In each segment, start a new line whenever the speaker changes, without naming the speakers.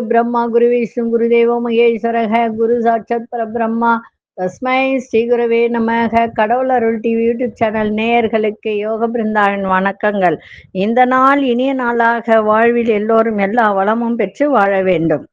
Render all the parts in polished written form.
பிரம்மா குரு விஷ்ணு குரு தேவோ மகேஸ்வரக குரு சாட்சாத் பரபிரம்மா தஸ்மை ஸ்ரீ குருவே நமக. கடவுள் அருள் டிவி யூடியூப் சேனல் நேயர்களுக்கு யோக பிருந்தாவின் வணக்கங்கள். இந்த நாள் இனிய நாளாக வாழ்வில் எல்லோரும் எல்லா வளமும் பெற்று வாழ வேண்டும்.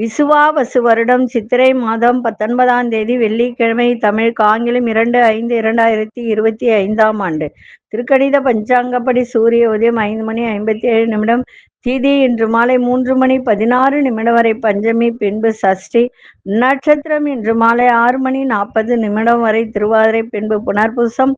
விசுவாவசு வருடம் சித்திரை மாதம் 19ஆம் தேதி வெள்ளிக்கிழமை, தமிழ் ஆங்கிலம் 2/5/2025 ஆண்டு. திருக்கணித பஞ்சாங்கப்படி சூரிய உதயம் 5:57 திதி இன்று மாலை 3:16 வரை பஞ்சமி, பின்பு சஷ்டி. நட்சத்திரம் இன்று மாலை 6:40 வரை திருவாதிரை, பின்பு புனர்பூசம்.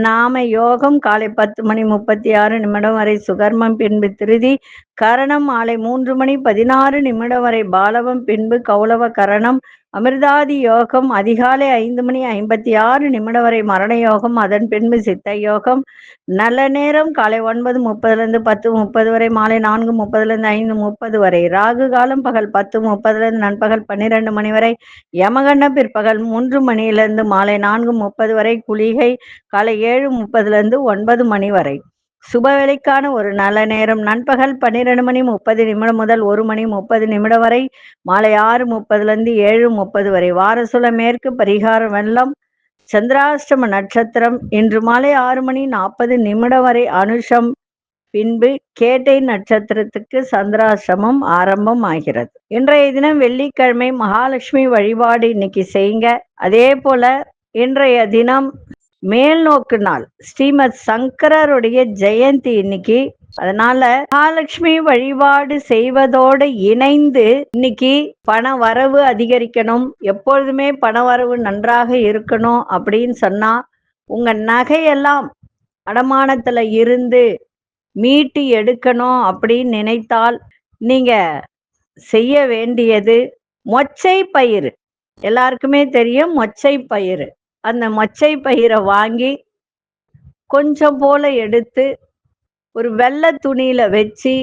நாம யோகம் காலை 10:36 வரை சுகர்மம், பின்பு திருதி. கரணம் மாலை 3:16 வரை பாலவம், பின்பு கௌளவ கரணம். அமிர்தாதி யோகம் அதிகாலை 5:56 வரை மரண யோகம், அதன் பின்பு சித்த யோகம். நல்ல நேரம் காலை 9:30 10:30 வரை, மாலை 4:30 5:30 வரை. ராகு காலம் பகல் 10:30 நண்பகல் 12 மணி வரை. யமகண்டம் பிற்பகல் 3 மாலை 4:30 வரை. குளிகை காலை 7:30 9 மணி வரை. சுபவேளைக்கான ஒரு நல்ல நேரம் நண்பகல் 12:30 முதல் 1:30 வரை, மாலை 6:30 7:30 வரை. வாரசுல மேற்கு, பரிகாரம் வெள்ளம். சந்திராஷ்டம நட்சத்திரம் இன்று மாலை 6:40 வரை அனுஷம், பின்பு கேட்டை நட்சத்திரத்துக்கு சந்திராஷ்டமம் ஆரம்பம் ஆகிறது. இன்றைய தினம் வெள்ளிக்கிழமை, மகாலட்சுமி வழிபாடு இன்னைக்கு செய்யுங்க. அதே போல இன்றைய தினம் மேல் நோக்கு நாள், ஸ்ரீமத் சங்கரருடைய ஜெயந்தி இன்னைக்கு. அதனால மகாலட்சுமி வழிபாடு செய்வதோடு இணைந்து இன்னைக்கு பண வரவு அதிகரிக்கணும், எப்பொழுதுமே பண வரவு நன்றாக இருக்கணும் அப்படின்னு சொன்னா, உங்க நகையெல்லாம் அடமானத்துல இருந்து மீட்டு எடுக்கணும் அப்படின்னு நினைத்தால் நீங்க செய்ய வேண்டியது மொச்சை பயிறு. எல்லாருக்குமே தெரியும் மொச்சை பயிறு. அந்த மொச்சை பயிரை வாங்கி கொஞ்சம் போல எடுத்து ஒரு வெள்ளை துணியில வச்சு,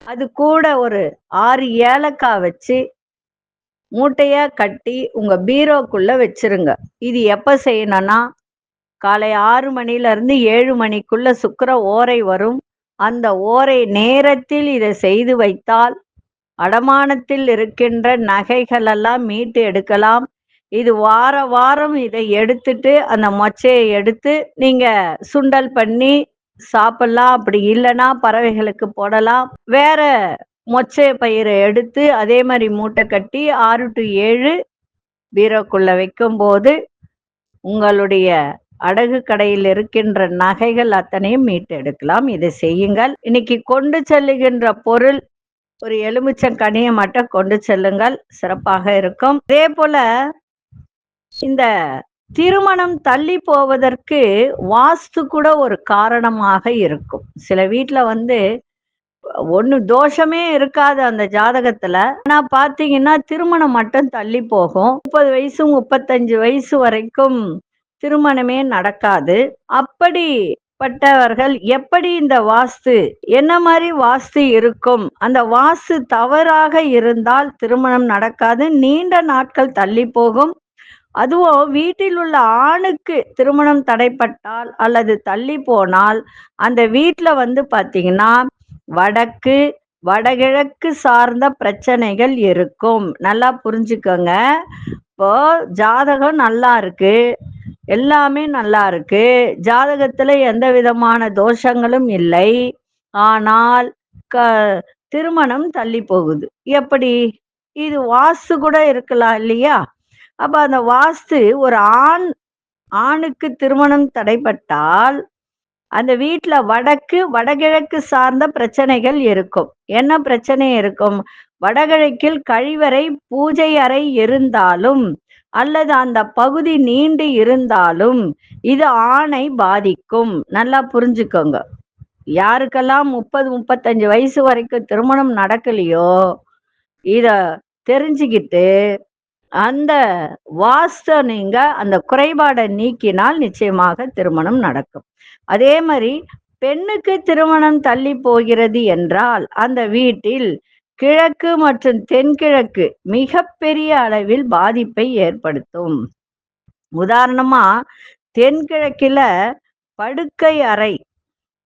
அது கூட ஒரு 6 ஏலக்காய் வச்சு மூட்டையா கட்டி உங்க பீரோக்குள்ள வச்சிருங்க. இது எப்ப செய்யணும்னா, காலை 6 மணிலிருந்து 7 மணிக்குள்ள சுக்கிர ஓரை வரும். அந்த ஓரை நேரத்தில் இதை செய்து வைத்தால் அடமானத்தில் இருக்கின்ற நகைகள் எல்லாம் மீட்டு எடுக்கலாம். இது வாரம் இதை எடுத்துட்டு அந்த மொச்சையை எடுத்து நீங்க சுண்டல் பண்ணி சாப்பிடலாம். அப்படி இல்லைன்னா பறவைகளுக்கு போடலாம். வேற மொச்சை பயிரை எடுத்து அதே மாதிரி மூட்டை கட்டி 6 to 7 பீரோக்குள்ள வைக்கும் போது உங்களுடைய அடகு கடையில் இருக்கின்ற நகைகள் அத்தனையும் மீட்டு எடுக்கலாம். இதை செய்யுங்கள். இன்னைக்கு கொண்டு செல்லுகின்ற பொருள் ஒரு எலுமிச்சங்கனியை மட்டும் கொண்டு செல்லுங்கள், சிறப்பாக இருக்கும். அதே போல இந்த திருமணம் தள்ளி போவதற்கு வாஸ்து கூட ஒரு காரணமாக இருக்கும். சில வீட்டுல ஒண்ணு தோஷமே இருக்காது அந்த ஜாதகத்துல, ஆனா பாத்தீங்கன்னா திருமணம் மட்டும் தள்ளி போகும். 30 வயசு 35 வயசு வரைக்கும் திருமணமே நடக்காது. அப்படிப்பட்டவர்கள் எப்படி இந்த வாஸ்து, என்ன மாதிரி வாஸ்து இருக்கும், அந்த வாஸ்து தவறாக இருந்தால் திருமணம் நடக்காது, நீண்ட நாட்கள் தள்ளி போகும். அதுவும் வீட்டில் உள்ள ஆணுக்கு திருமணம் தடைப்பட்டால் அல்லது தள்ளி போனால் அந்த வீட்டுல பாத்தீங்கன்னா வடக்கு வடகிழக்கு சார்ந்த பிரச்சனைகள் இருக்கும். நல்லா புரிஞ்சுக்கோங்க. இப்போ ஜாதகம் நல்லா இருக்கு, எல்லாமே நல்லா இருக்கு, ஜாதகத்துல எந்த விதமான தோஷங்களும் இல்லை, ஆனால் திருமணம் தள்ளி போகுது. எப்படி? இது வாஸ்து கூட இருக்கலாம் இல்லையா? அப்ப அந்த வாஸ்து ஒரு ஆணுக்கு திருமணம் தடைப்பட்டால் அந்த வீட்டுல வடக்கு வடகிழக்கு சார்ந்த பிரச்சனைகள் இருக்கும். என்ன பிரச்சனை இருக்கும்? வடகிழக்கில் கழிவறை பூஜை அறை இருந்தாலும் அல்லது அந்த பகுதி நீண்டு இருந்தாலும் இது ஆணை பாதிக்கும். நல்லா புரிஞ்சுக்கோங்க. யாருக்கெல்லாம் 30-35 வயசு வரைக்கும் திருமணம் நடக்கலையோ இத தெரிஞ்சுக்கிட்டு அந்த வாஸ்து நீங்க அந்த குறைபாடை நீக்கினால் நிச்சயமாக திருமணம் நடக்கும். அதே மாதிரி பெண்ணுக்கு திருமணம் தள்ளி போகிறது என்றால் அந்த வீட்டில் கிழக்கு மற்றும் தென்கிழக்கு மிகப்பெரிய அளவில் பாதிப்பை ஏற்படுத்தும். உதாரணமா தென்கிழக்கில படுக்கை அறை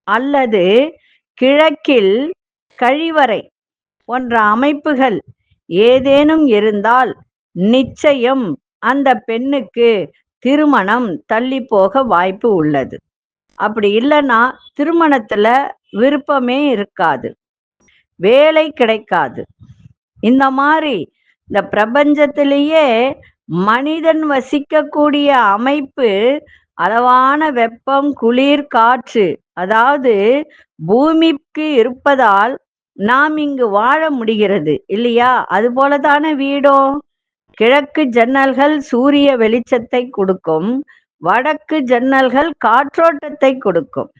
அல்லது கிழக்கில் கழிவறை போன்ற அமைப்புகள் ஏதேனும் இருந்தால் நிச்சயம் அந்த பெண்ணுக்கு திருமணம் தள்ளி போக வாய்ப்பு உள்ளது. அப்படி இல்லைன்னா திருமணத்துல விருப்பமே இருக்காது, வேலை கிடைக்காது. இந்த மாதிரி இந்த பிரபஞ்சத்திலேயே மனிதன் வசிக்கக்கூடிய அமைப்பு அளவான வெப்பம், குளிர், காற்று, அதாவது பூமிக்கு இருப்பதால் நாம் இங்கு வாழ முடிகிறது இல்லையா? அது போலதான வீடோ? கிழக்கு ஜன்னல்கள் சூரிய வெளிச்சத்தை கொடுக்கும், வடக்கு ஜன்னல்கள் காற்றோட்டத்தை கொடுக்கும்.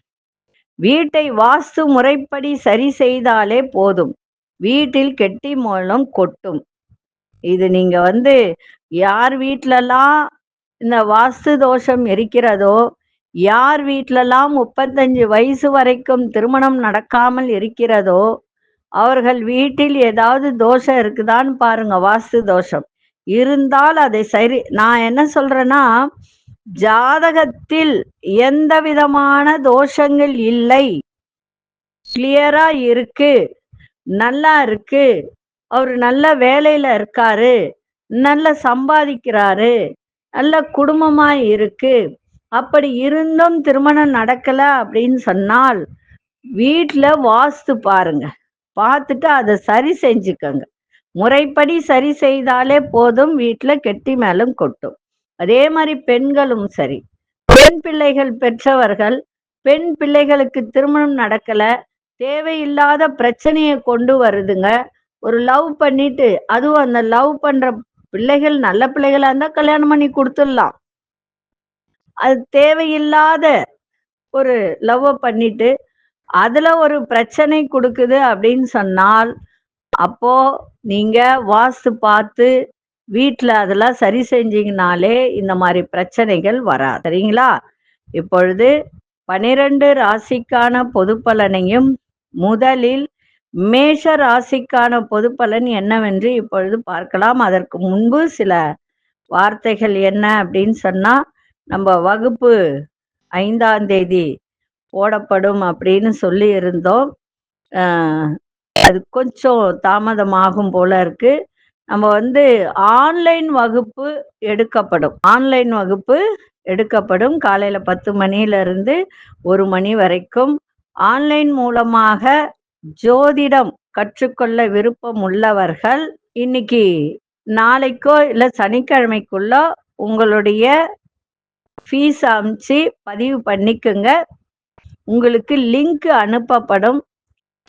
வீட்டை வாஸ்து முறைப்படி சரி செய்தாலே போதும், வீட்டில் கெட்டி மூலம் கொட்டும். இது நீங்க யார் வீட்டிலலாம் இந்த வாஸ்து தோஷம் இருக்கிறதோ, யார் வீட்டிலலாம் 35 வயசு வரைக்கும் திருமணம் நடக்காமல் இருக்கிறதோ, அவர்கள் வீட்டில் ஏதாவது தோஷம் இருக்குதான்னு பாருங்க. வாஸ்து தோஷம் இருந்தால் அதை சரி. நான் என்ன சொல்றேன்னா, ஜாதகத்தில் எந்த விதமான தோஷங்கள் இல்லை, கிளியரா இருக்கு, நல்லா இருக்கு, அவர் நல்ல வேலையில இருக்காரு, நல்ல சம்பாதிக்கிறாரு, நல்ல குடும்பமா இருக்கு, அப்படி இருந்தும் திருமணம் நடக்கல அப்படின்னு சொன்னால் வீட்டுல வாஸ்து பாருங்க, பார்த்துட்டு அதை சரி செஞ்சுக்கங்க. முறைப்படி சரி செய்தாலே போதும், வீட்டுல கெட்டி மேலும் கொட்டும். அதே மாதிரி பெண்களும் சரி, பெண் பிள்ளைகள் பெற்றவர்கள் பெண் பிள்ளைகளுக்கு திருமணம் நடக்கல, தேவையில்லாத பிரச்சனையை கொண்டு வருதுங்க. ஒரு லவ் பண்ணிட்டு, அதுவும் அந்த லவ் பண்ற பிள்ளைகள் நல்ல பிள்ளைகளா இருந்தா கல்யாணம் பண்ணி கொடுத்துடலாம். அது தேவையில்லாத ஒரு லவ் பண்ணிட்டு அதுல ஒரு பிரச்சனை கொடுக்குது அப்படின்னு சொன்னால், அப்போ நீங்க வாஸ்து பார்த்து வீட்டுல அதெல்லாம் சரி செஞ்சீங்கனாலே இந்த மாதிரி பிரச்சனைகள் வராது. சரிங்களா? இப்பொழுது 12 ராசிக்கான பொது பலனையும், முதலில் மேஷ ராசிக்கான பொது பலன் என்னவென்று இப்பொழுது பார்க்கலாம். அதற்கு முன்பு சில வார்த்தைகள் என்ன அப்படின்னு சொன்னா, நம்ம வகுப்பு 5ஆம் தேதி போடப்படும் அப்படின்னு சொல்லி இருந்தோம். அது கொஞ்சம் தாமதமாகும் போல இருக்கு. நம்ம ஆன்லைன் வகுப்பு எடுக்கப்படும். ஆன்லைன் வகுப்பு எடுக்கப்படும் காலையில 10 மணியிலிருந்து 1 மணி வரைக்கும். ஆன்லைன் மூலமாக ஜோதிடம் கற்றுக்கொள்ள விருப்பம் உள்ளவர்கள் இன்னைக்கு நாளைக்கோ இல்ல சனிக்கிழமைக்குள்ள உங்களுடைய ஃபீஸ் அனுப்பிச்சு பதிவு பண்ணிக்குங்க. உங்களுக்கு லிங்க் அனுப்பப்படும்.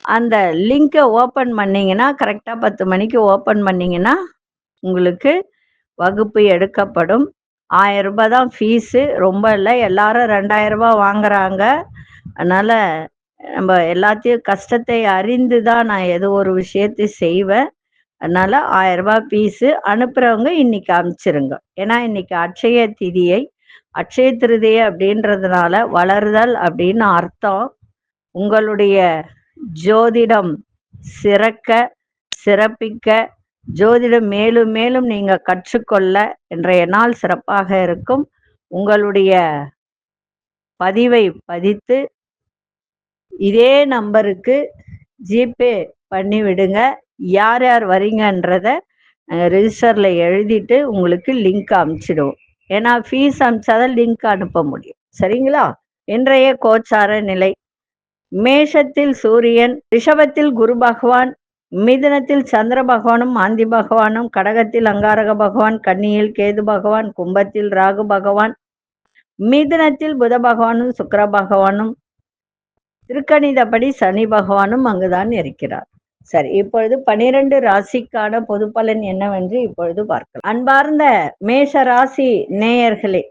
அந்த லிங்கை ஓப்பன் பண்ணீங்கன்னா, கரெக்டா 10 மணிக்கு ஓப்பன் பண்ணீங்கன்னா உங்களுக்கு வகுப்பு எடுக்கப்படும். 1000 ரூபாய் தான் ஃபீஸு, ரொம்ப இல்லை. எல்லாரும் 2000 ரூபாய் வாங்குறாங்க. அதனால நம்ம எல்லாத்தையும் கஷ்டத்தை அறிந்து தான் நான் ஏதோ ஒரு விஷயத்தை செய்வேன். அதனால 1000 ரூபாய் ஃபீஸு. அனுப்புறவங்க இன்னைக்கு அனுப்பிச்சிருங்க. ஏன்னா இன்னைக்கு அட்சய திதியை, அட்சய திருதியை அப்படின்றதுனால வளருதல் அப்படின்னு அர்த்தம். உங்களுடைய ஜோதிடம் சிறக்க, சிறப்பிக்க, ஜோதிடம் மேலும் மேலும் நீங்க கற்றுக்கொள்ள இன்றைய நாள் சிறப்பாக இருக்கும். உங்களுடைய பதிவை பதித்து இதே நம்பருக்கு ஜிபே பண்ணி விடுங்க. யார் யார் வரீங்கன்றத ரெஜிஸ்டர்ல எழுதிட்டு உங்களுக்கு லிங்க் அனுப்பிச்சிடுவோம். ஏன்னா ஃபீஸ் அனுப்பிச்சாதான் லிங்க் அனுப்ப முடியும். சரிங்களா? இன்றைய கோச்சார நிலை: மேஷத்தில் சூரியன், ரிஷபத்தில் குரு பகவான், மிதுனத்தில் சந்திர பகவானும் மாந்தி பகவானும், கடகத்தில் அங்காரக பகவான், கன்னியில் கேது பகவான், கும்பத்தில் ராகு பகவான், மிதுனத்தில் புத பகவானும் சுக்கிர பகவானும், திருக்கணிதப்படி சனி பகவானும் அங்குதான் இருக்கிறார். சரி, இப்பொழுது 12 ராசிக்கான பொது பலன் என்னவென்று இப்பொழுது பார்க்கலாம். அன்பார்ந்த மேஷ ராசி நேயர்களே,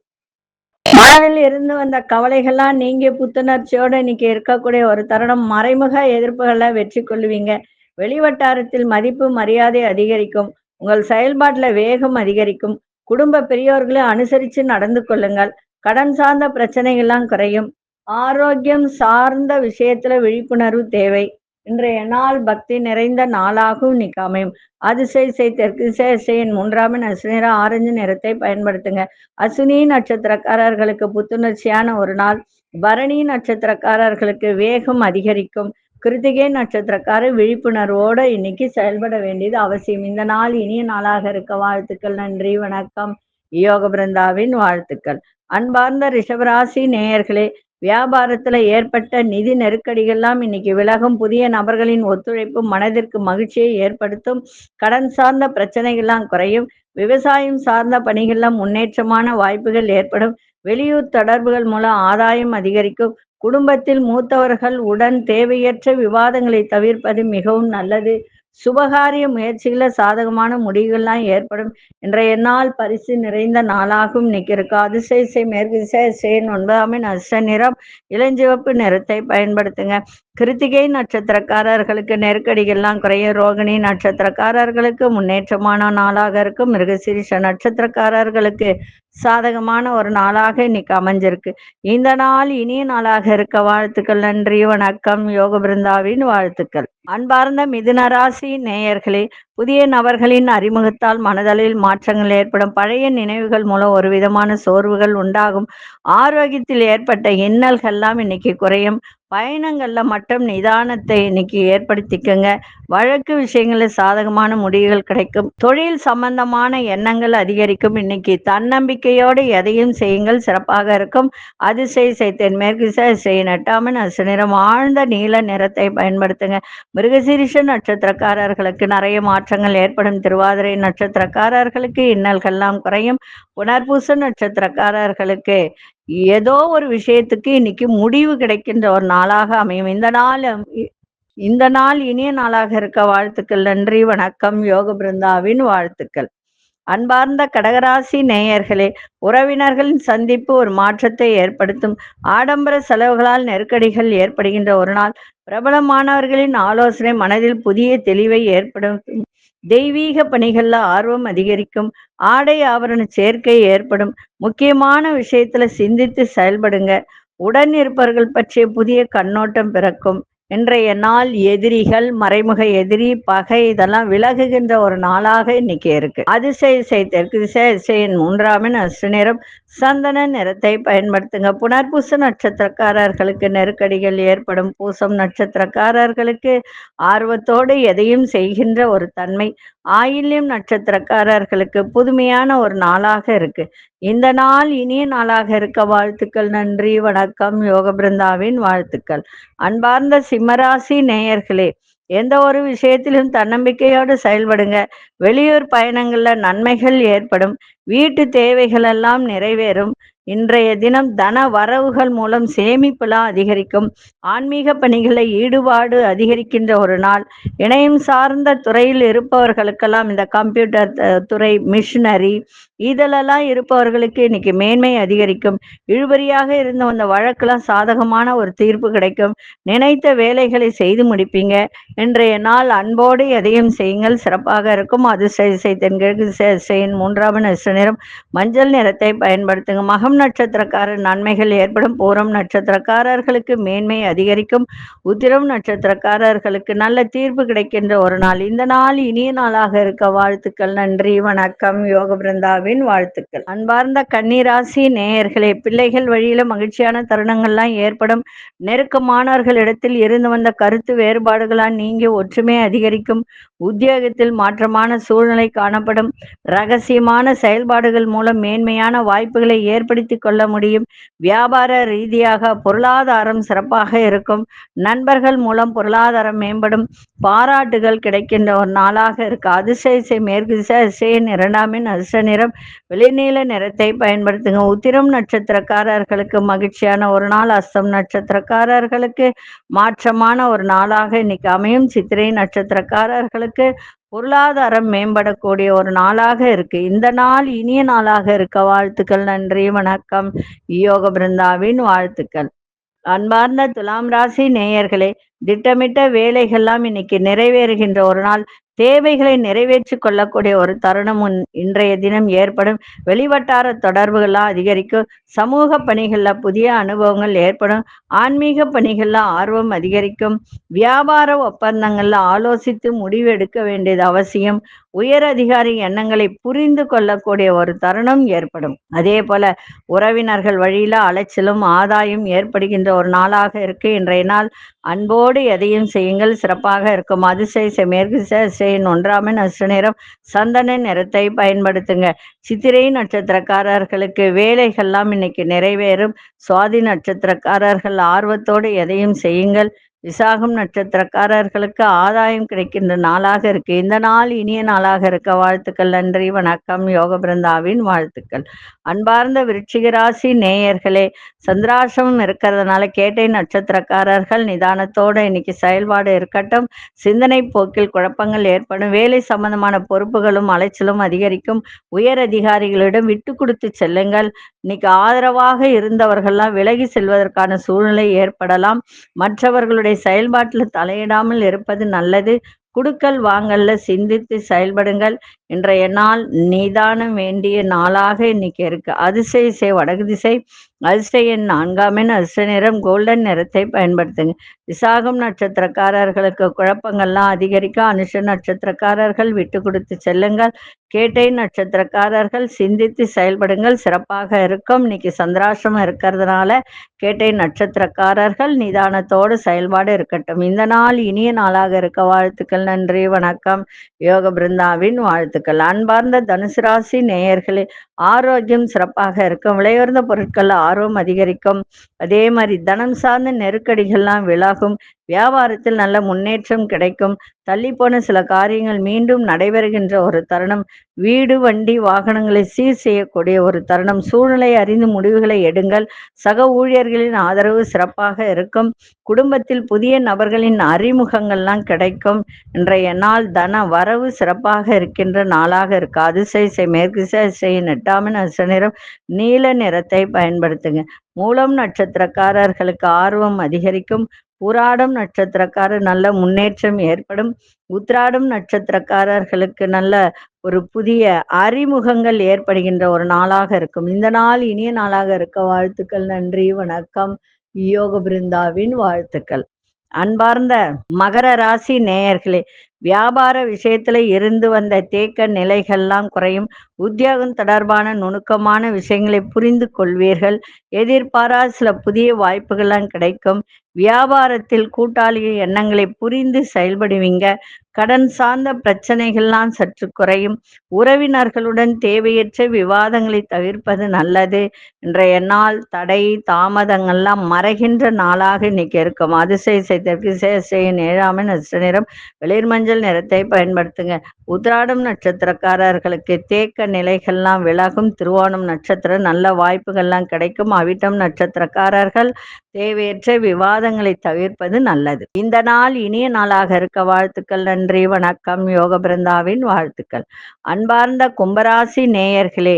மனதில் இருந்து வந்த கவலைகள்லாம் நீங்க புத்துணர்ச்சியோட இன்னைக்கு இருக்கக்கூடிய ஒரு தருணம். மறைமுக எதிர்ப்புகளை வெற்றி கொள்வீங்க. வெளிவட்டாரத்தில் மதிப்பு மரியாதை அதிகரிக்கும். உங்கள் செயல்பாட்டுல வேகம் அதிகரிக்கும். குடும்ப பெரியோர்களை அனுசரித்து நடந்து கொள்ளுங்கள். கடன் சார்ந்த பிரச்சனைகள்லாம் குறையும். ஆரோக்கியம் சார்ந்த விஷயத்துல விழிப்புணர்வு தேவை. இன்றைய நாள் பக்தி நிறைந்த நாளாகவும் இன்னைக்கு அமையும். அதிசய தெற்கு திசையின் 3ஆம் நிற ஆரஞ்சு நிறத்தை பயன்படுத்துங்க. அசுனி நட்சத்திரக்காரர்களுக்கு புத்துணர்ச்சியான ஒரு நாள். பரணி நட்சத்திரக்காரர்களுக்கு வேகம் அதிகரிக்கும். கிருத்திகை நட்சத்திரக்காரர் விழிப்புணர்வோடு இன்னைக்கு செயல்பட வேண்டியது அவசியம். இந்த நாள் இனிய நாளாக இருக்க வாழ்த்துக்கள். நன்றி, வணக்கம். யோக பிருந்தாவின் வாழ்த்துக்கள். அன்பார்ந்த ரிஷபராசி நேயர்களே, வியாபாரத்துல ஏற்பட்ட நிதி நெருக்கடிகள்லாம் இன்னைக்கு விலகும். புதிய நபர்களின் ஒத்துழைப்பு மனதிற்கு மகிழ்ச்சியை ஏற்படுத்தும். கடன் சார்ந்த பிரச்சனைகள்லாம் குறையும். விவசாயம் சார்ந்த பணிகள்லாம் முன்னேற்றமான வாய்ப்புகள் ஏற்படும். வெளியூர் தொடர்புகள் மூலம் ஆதாயம் அதிகரிக்கும். குடும்பத்தில் மூத்தவர்கள் உடன் தேவையற்ற விவாதங்களை தவிர்ப்பது மிகவும் நல்லது. சுபகாரிய முயற்சிகள சாதகமான முடிவுகள்லாம் ஏற்படும். இன்றைய நாள் பரிசு நிறைந்த நாளாகவும் இன்னைக்கு இருக்கு. அதிசய மேற்கு திசை 9ஆம் அதிர்ஷ்ட நிறம் இளஞ்சிவப்பு நிறத்தை பயன்படுத்துங்க. கிருத்திகை நட்சத்திரக்காரர்களுக்கு நெருக்கடிகள்லாம் குறையும். ரோகிணி நட்சத்திரக்காரர்களுக்கு முன்னேற்றமான நாளாக இருக்கும். மிருகசீரிஷ நட்சத்திரக்காரர்களுக்கு சாதகமான ஒரு நாளாக இன்னைக்கு அமைஞ்சிருக்கு. இந்த நாள் இனிய நாளாக இருக்க வாழ்த்துக்கள். நன்றி, வணக்கம். யோக பிருந்தாவின் வாழ்த்துக்கள். அன்பார்ந்த மிதுன ராசி நேயர்களே, புதிய நபர்களின் அறிமுகத்தால் மனதளவில் மாற்றங்கள் ஏற்படும். பழைய நினைவுகள் மூலம் ஒரு விதமான சோர்வுகள் உண்டாகும். ஆரோக்கியத்தில் ஏற்பட்ட இன்னல்கள்லாம் இன்னைக்கு குறையும். பயணங்கள்ல மட்டும் நிதானத்தை இன்னைக்கு ஏற்படுத்திக்கங்க. வழக்கு விஷயங்களில் சாதகமான முடிவுகள் கிடைக்கும். தொழில் சம்பந்தமான எண்ணங்கள் அதிகரிக்கும். இன்னைக்கு தன்னம்பிக்கையோடு எதையும் செய்யுங்கள், சிறப்பாக இருக்கும். அதிசய தென்மேற்கு திசை 8ஆம் அதிர்ஷ்ட நிறம் ஆழ்ந்த நீல நிறத்தை பயன்படுத்துங்க. மிருகசீரிஷ நட்சத்திரக்காரர்களுக்கு நிறைய மாற்றங்கள் ஏற்படும். திருவாதிரை நட்சத்திரக்காரர்களுக்கு இன்னல்கள்லாம் குறையும். புனர்பூச நட்சத்திரக்காரர்களுக்கு ஏதோ ஒரு விஷயத்துக்கு இன்னைக்கு முடிவு கிடைக்கின்ற ஒரு நாளாக அமையும். இந்த நாள் இனிய நாளாக இருக்க வாழ்த்துக்கள். நன்றி, வணக்கம். யோக பிருந்தாவின் வாழ்த்துக்கள். அன்பார்ந்த கடகராசி நேயர்களே, உறவினர்களின் சந்திப்பு ஒரு மாற்றத்தை ஏற்படுத்தும். ஆடம்பர செலவுகளால் நெருக்கடிகள் ஏற்படுகின்ற ஒரு நாள். பிரபலமானவர்களின் ஆலோசனை மனதில் புதிய தெளிவை ஏற்படுத்தும். தெய்வீக பணிகள்ல ஆர்வம் அதிகரிக்கும். ஆடை ஆபரண சேர்க்கை ஏற்படும். முக்கியமான விஷயத்துல சிந்தித்து செயல்படுங்க. உடன் இருப்பவர்கள் பற்றிய புதிய கண்ணோட்டம் பிறக்கும். இன்றைய நாள் எதிரிகள், மறைமுக எதிரி, பகை இதெல்லாம் விலகுகின்ற ஒரு நாளாக இன்னைக்கு இருக்கு. அதிசய தெற்கு திசை 3ஆம் அதிர்ஷ்ட நிறம் சந்தன நிறத்தை பயன்படுத்துங்க. புனர்பூச நட்சத்திரக்காரர்களுக்கு நெருக்கடிகள் ஏற்படும். பூசம் நட்சத்திரக்காரர்களுக்கு ஆர்வத்தோடு எதையும் செய்கின்ற ஒரு தன்மை. ஆயில்யம் நட்சத்திரக்காரர்களுக்கு புதுமையான ஒரு நாளாக இருக்கு. இந்த நாள் இனிய நாளாக இருக்க வாழ்த்துக்கள். நன்றி, வணக்கம். யோக பிருந்தாவின் வாழ்த்துக்கள். அன்பார்ந்த சிம்மராசி நேயர்களே, எந்த ஒரு விஷயத்திலும் தன்னம்பிக்கையோடு செயல்படுங்க. வெளியூர் பயணங்கள்ல நன்மைகள் ஏற்படும். வீட்டு தேவைகள் எல்லாம் நிறைவேறும். இன்றைய தினம் தன வரவுகள் மூலம் சேமிப்புலாம் அதிகரிக்கும். ஆன்மீக பணிகளை ஈடுபாடு அதிகரிக்கின்ற ஒரு நாள். இணையம் சார்ந்த துறையில் இருப்பவர்களுக்கெல்லாம் இந்த கம்ப்யூட்டர் துறை, மிஷினரி இதிலெல்லாம் இருப்பவர்களுக்கு இன்னைக்கு மேன்மை அதிகரிக்கும். இழுபறியாக இருந்த அந்த வழக்கெல்லாம் சாதகமான ஒரு தீர்ப்பு கிடைக்கும். நினைத்த வேலைகளை செய்து முடிப்பீங்க. இன்றைய நாள் அன்போடு எதையும் செய்யுங்கள், சிறப்பாக இருக்கும். அதிசய தென்கிழக்கு திசை 3ஆம் அதிர்ஷ்ட நிறம் மஞ்சள் நிறத்தை பயன்படுத்துங்க. மகம் நட்சத்திரக்காரர் நன்மைகள் ஏற்படும். பூரம் நட்சத்திரக்காரர்களுக்கு மேன்மை அதிகரிக்கும். உத்திரம் நட்சத்திரக்காரர்களுக்கு நல்ல தீர்ப்பு கிடைக்கின்ற ஒரு நாள். இந்த நாள் இனிய நாளாக இருக்க வாழ்த்துக்கள். நன்றி, வணக்கம். யோக பிருந்தாவின் வாழ்த்துக்கள். அன்பார்ந்த கன்னிராசி நேயர்களே, பிள்ளைகள் வழியில மகிழ்ச்சியான தருணங்கள்லாம் ஏற்படும். நெருக்கமானவர்களிடத்தில் இருந்து வந்த கருத்து வேறுபாடுகளால் நீங்கி ஒற்றுமை அதிகரிக்கும். உத்தியோகத்தில் மாற்றமான சூழ்நிலை காணப்படும். ரகசியமான செயல்பாடுகள் மூலம் மேன்மையான வாய்ப்புகளை ஏற்படுத்தி கொள்ள முடியும். வியாபார ரீதியாக பொருளாதாரம் சிறப்பாக இருக்கும். நண்பர்கள் மூலம் பொருளாதாரம் மேம்படும். பாராட்டுகள் கிடைக்கின்ற ஒரு நாளாக இருக்கு. அதிசய மேற்கு திசை 2ஆம் அதிர்ஷ்ட நிறம் வெளிநீல நிறத்தை பயன்படுத்துங்க. உத்திரம் நட்சத்திரக்காரர்களுக்கு மகிழ்ச்சியான ஒரு நாள். அஸ்தம் நட்சத்திரக்காரர்களுக்கு மாற்றமான ஒரு நாளாக இன்னைக்கு அமையும். சித்திரை நட்சத்திரக்காரர்களுக்கு பொருளாதாரம் மேம்படக்கூடிய ஒரு நாளாக இருக்கு. இந்த நாள் இனிய நாளாக இருக்க வாழ்த்துக்கள். நன்றி, வணக்கம். யோக பிருந்தாவின் வாழ்த்துக்கள். அன்பார்ந்த துலாம் ராசி நேயர்களே, திட்டமிட்ட வேலைகள்லாம் இன்னைக்கு நிறைவேறுகின்ற ஒரு நாள். தேவைகளை நிறைவேற்றி கொள்ளக்கூடிய ஒரு தருணம் இன்றைய தினம் ஏற்படும். வெளிவட்டார தொடர்புகள்லாம் அதிகரிக்கும். சமூக பணிகள்ல புதிய அனுபவங்கள் ஏற்படும். ஆன்மீக பணிகள்ல ஆர்வம் அதிகரிக்கும். வியாபார ஒப்பந்தங்கள்ல ஆலோசித்து முடிவு எடுக்க வேண்டியது அவசியம். உயர் அதிகாரி எண்ணங்களை புரிந்து கொள்ளக்கூடிய ஒரு தருணம் ஏற்படும். அதே போல உறவினர்கள் வழியில அலைச்சலும் ஆதாயம் ஏற்படுகின்ற ஒரு நாளாக இருக்கு. இன்றைய நாள் அன்போடு ஆர்வத்தோடு எதையும் செய்யுங்கள், சிறப்பாக இருக்கும். அதிசய மேற்கு திசை அதிசய எண் 1 அதிர்ஷ்ட நிறம் சந்தன நிறத்தை பயன்படுத்துங்க. சித்திரை நட்சத்திரக்காரர்களுக்கு வேலைகள்லாம் இன்னைக்கு நிறைவேறும். சுவாதி நட்சத்திரக்காரர்கள் ஆர்வத்தோடு எதையும் செய்யுங்கள். விசாகம் நட்சத்திரக்காரர்களுக்கு ஆதாயம் கிடைக்கின்ற நாளாக இருக்கு. இந்த நாள் இனிய நாளாக இருக்க வாழ்த்துக்கள். நன்றி, வணக்கம். யோக பிருந்தாவின் வாழ்த்துக்கள். அன்பார்ந்த விருச்சிக ராசி நேயர்களே, சந்திராசிரமம் இருக்கிறதுனால கேட்டை நட்சத்திரக்காரர்கள் நிதானத்தோட இன்னைக்கு செயல்பாடு இருக்கட்டும். சிந்தனை போக்கில் குழப்பங்கள் ஏற்படும். வேலை சம்பந்தமான பொறுப்புகளும் அலைச்சலும் அதிகரிக்கும். உயர் அதிகாரிகளிடம் விட்டு கொடுத்து செல்லுங்கள். இன்னைக்கு ஆதரவாக இருந்தவர்கள்லாம் விலகி செல்வதற்கான சூழ்நிலை ஏற்படலாம். மற்றவர்களுடைய செயல்பாட்டில் தலையிடாமல் இருப்பது நல்லது. குடுக்கல் வாங்கல்ல சிந்தித்து செயல்படுங்கள். இன்றைய நாள் நிதானம் வேண்டிய நாளாக இன்னைக்கு இருக்கு. அதிசய வடக்கு திசை அதிர்ஷ்ட எண் 4 அதிர்ஷ்ட நிறம் கோல்டன் நிறத்தை பயன்படுத்துங்க. விசாகம் நட்சத்திரக்காரர்களுக்கு குழப்பங்கள்லாம் அதிகரிக்கும். அனுஷ நட்சத்திரக்காரர்கள் விட்டு கொடுத்து செல்லுங்கள். கேட்டை நட்சத்திரக்காரர்கள் சிந்தித்து செயல்படுங்கள், சிறப்பாக இருக்கும். இன்னைக்கு சந்திராசிரமம் இருக்கிறதுனால கேட்டை நட்சத்திரக்காரர்கள் நிதானத்தோடு செயல்பாடு இருக்கட்டும். இந்த நாள் இனிய நாளாக இருக்க வாழ்த்துக்கள். நன்றி, வணக்கம். யோக பிருந்தாவின் வாழ்த்துக்கள். அன்பார்ந்த தனுசு ராசி நேயர்களே, ஆரோக்கியம் சிறப்பாக இருக்கும். விலையுயர்ந்த பொருட்கள் ஆர்வம் அதிகரிக்கும். அதே மாதிரி தனம் சார்ந்த நெருக்கடிகள்லாம் விலகும். வியாபாரத்தில் நல்ல முன்னேற்றம் கிடைக்கும். தள்ளி போன சில காரியங்கள் மீண்டும் நடைபெறுகின்ற ஒரு தருணம். வீடு வண்டி வாகனங்களை சீர் செய்யக்கூடிய ஒரு தருணம். சூழ்நிலை அறிந்து முடிவுகளை எடுங்கள். சக ஊழியர்களின் ஆதரவு சிறப்பாக இருக்கும். குடும்பத்தில் புதிய நபர்களின் அறிமுகங்கள்லாம் கிடைக்கும். இன்றைய நாள் தன வரவு சிறப்பாக இருக்கின்ற நாளாக இருக்கு. அதிசய மேற்கு திசை 8 அதிர்ஷ்ட நிறம் நீல நிறத்தை பயன்படுத்துங்க. மூலம் நட்சத்திரக்காரர்களுக்கு ஆர்வம் அதிகரிக்கும். பூராடம் நட்சத்திரக்காரர் நல்ல முன்னேற்றம் ஏற்படும். உத்திராடம் நட்சத்திரக்காரர்களுக்கு நல்ல ஒரு புதிய அறிமுகங்கள் ஏற்படுகின்ற ஒரு நாளாக இருக்கும். இந்த நாள் இனிய நாளாக இருக்க வாழ்த்துக்கள். நன்றி, வணக்கம். யோக பிருந்தாவின் வாழ்த்துக்கள். அன்பார்ந்த மகர ராசி நேயர்களே, வியாபார விஷயத்துல இருந்து வந்த தேக்க நிலைகள்லாம் குறையும். உத்தியோகம் தொடர்பான நுணுக்கமான விஷயங்களை புரிந்து கொள்வீர்கள். எதிர்பாராத சில புதிய வாய்ப்புகள்லாம் கிடைக்கும். வியாபாரத்தில் கூட்டாளிகள் எண்ணங்களை புரிந்து செயல்படுவீங்க. கடன் சார்ந்த பிரச்சனைகள்லாம் சற்று குறையும். உறவினர்களுடன் தேவையற்ற விவாதங்களை தவிர்ப்பது நல்லது. இன்றைய நாள் தடை தாமதங்கள்லாம் மறைகின்ற நாளாக இன்னைக்கு இருக்கும். அதிசய தெற்கு திசை 7 அதிர்ஷ்ட நிறம் வெளிர் மஞ்சள் நிறத்தை பயன்படுத்துங்க. உத்திராடம் நட்சத்திரக்காரர்களுக்கு தேக்க நிலைகள்லாம் விலகும். திருவோணம் நட்சத்திரம் நல்ல வாய்ப்புகள்லாம் கிடைக்கும். அவிட்டம் நட்சத்திரக்காரர்கள் தேவையற்ற விவாதங்களை தவிர்ப்பது நல்லது. இந்த நாள் இனிய நாளாக இருக்க வாழ்த்துக்கள். நன்றி, வணக்கம். யோக பிருந்தாவின் வாழ்த்துக்கள். அன்பார்ந்த கும்பராசி நேயர்களே,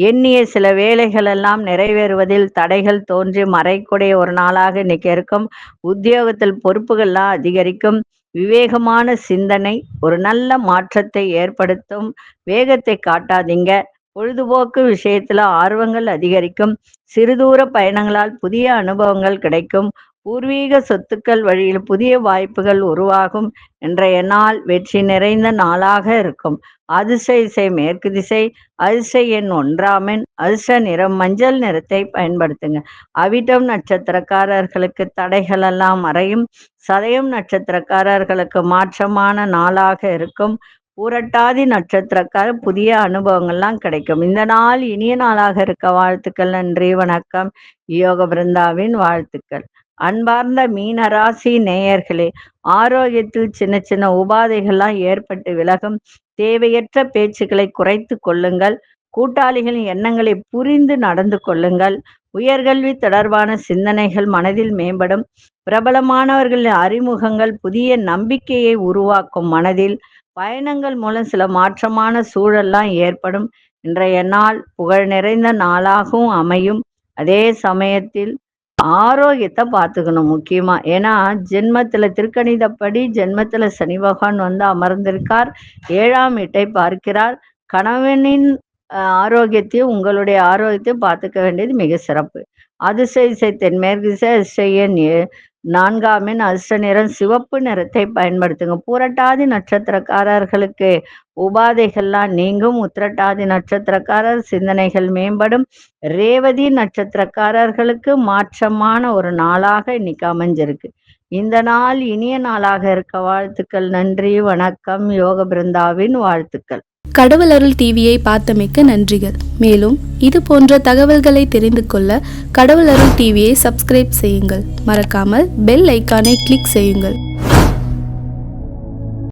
எண்ணிய சில வேலைகள் எல்லாம் நிறைவேறுவதில் தடைகள் தோன்றி மறைக்கூடிய ஒரு நாளாக இன்னைக்கு இருக்கும். உத்தியோகத்தில் பொறுப்புகள்லாம் அதிகரிக்கும். விவேகமான சிந்தனை ஒரு நல்ல மாற்றத்தை ஏற்படுத்தும். வேகத்தை காட்டாதீங்க. பொழுதுபோக்கு விஷயத்துல ஆர்வங்கள் அதிகரிக்கும். சிறுதூர பயணங்களால் புதிய அனுபவங்கள் கிடைக்கும். பூர்வீக சொத்துக்கள் வழியில் புதிய வாய்ப்புகள் உருவாகும். இன்றைய நாள் வெற்றி நிறைந்த நாளாக இருக்கும். அதிசய மேற்கு திசை அதிர்ஷ்ட எண் 1 அதிர்ஷ்ட நிறம் மஞ்சள் நிறத்தை பயன்படுத்துங்க. அவிட்டம் நட்சத்திரக்காரர்களுக்கு தடைகள் எல்லாம் மறையும். சதயம் நட்சத்திரக்காரர்களுக்கு மாற்றமான நாளாக இருக்கும். பூரட்டாதி நட்சத்திரக்காரர் புதிய அனுபவங்கள்லாம் கிடைக்கும். இந்த நாள் இனிய நாளாக இருக்க வாழ்த்துக்கள். நன்றி, வணக்கம். யோக பிருந்தாவின் வாழ்த்துக்கள். அன்பார்ந்த மீனராசி நேயர்களே, ஆரோக்கியத்தில் சின்ன சின்ன உபாதைகள்லாம் ஏற்பட்டு விலகும். தேவையற்ற பேச்சுக்களை குறைத்து கொள்ளுங்கள். கூட்டாளிகளின் எண்ணங்களை புரிந்து நடந்து கொள்ளுங்கள். உயர்கல்வி தொடர்பான சிந்தனைகள் மனதில் மேம்படும். பிரபலமானவர்களின் அறிமுகங்கள் புதிய நம்பிக்கையை உருவாக்கும். மனதில் பயணங்கள் மூலம் சில மாற்றமான சூழல்லாம் ஏற்படும். இன்றைய நாள் புகழ் நிறைந்த நாளாகவும் அமையும். அதே சமயத்தில் ஆரோக்கியத்தை பார்த்துக்கணும் முக்கியமா. ஏன்னா ஜென்மத்துல திருக்கணிதப்படி ஜென்மத்துல சனி பகவான் வந்து அமர்ந்திருக்கார். 7ஆம் வீட்டை பார்க்கிறார். கணவனின் ஆரோக்கியத்தையும் உங்களுடைய ஆரோக்கியத்தையும் பார்த்துக்க வேண்டியது மிக சிறப்பு. அதிசய தென்மேற்கு திசை அதிசய எண் 4ஆம் எண் அதிர்ஷ்ட நிறம் சிவப்பு நிறத்தை பயன்படுத்துங்க. பூரட்டாதி நட்சத்திரக்காரர்களுக்கு உபாதைகள்லாம் நீங்கும். உத்திரட்டாதி நட்சத்திரக்காரர் சிந்தனைகள் மேம்படும். ரேவதி நட்சத்திரக்காரர்களுக்கு மாற்றமான ஒரு நாளாக இன்னைக்கு அமைஞ்சிருக்கு. இந்த நாள் இனிய நாளாக இருக்க வாழ்த்துக்கள். நன்றி, வணக்கம். யோக பிருந்தாவின் வாழ்த்துக்கள்.
கடவுள் அருள் டிவியை பார்த்தமைக்க நன்றிகள். மேலும் இது போன்ற தகவல்களை தெரிந்து கொள்ள கடவுள் அருள் டிவியை சப்ஸ்கிரைப் செய்யுங்கள். மறக்காமல் பெல் ஐக்கானை கிளிக் செய்யுங்கள்.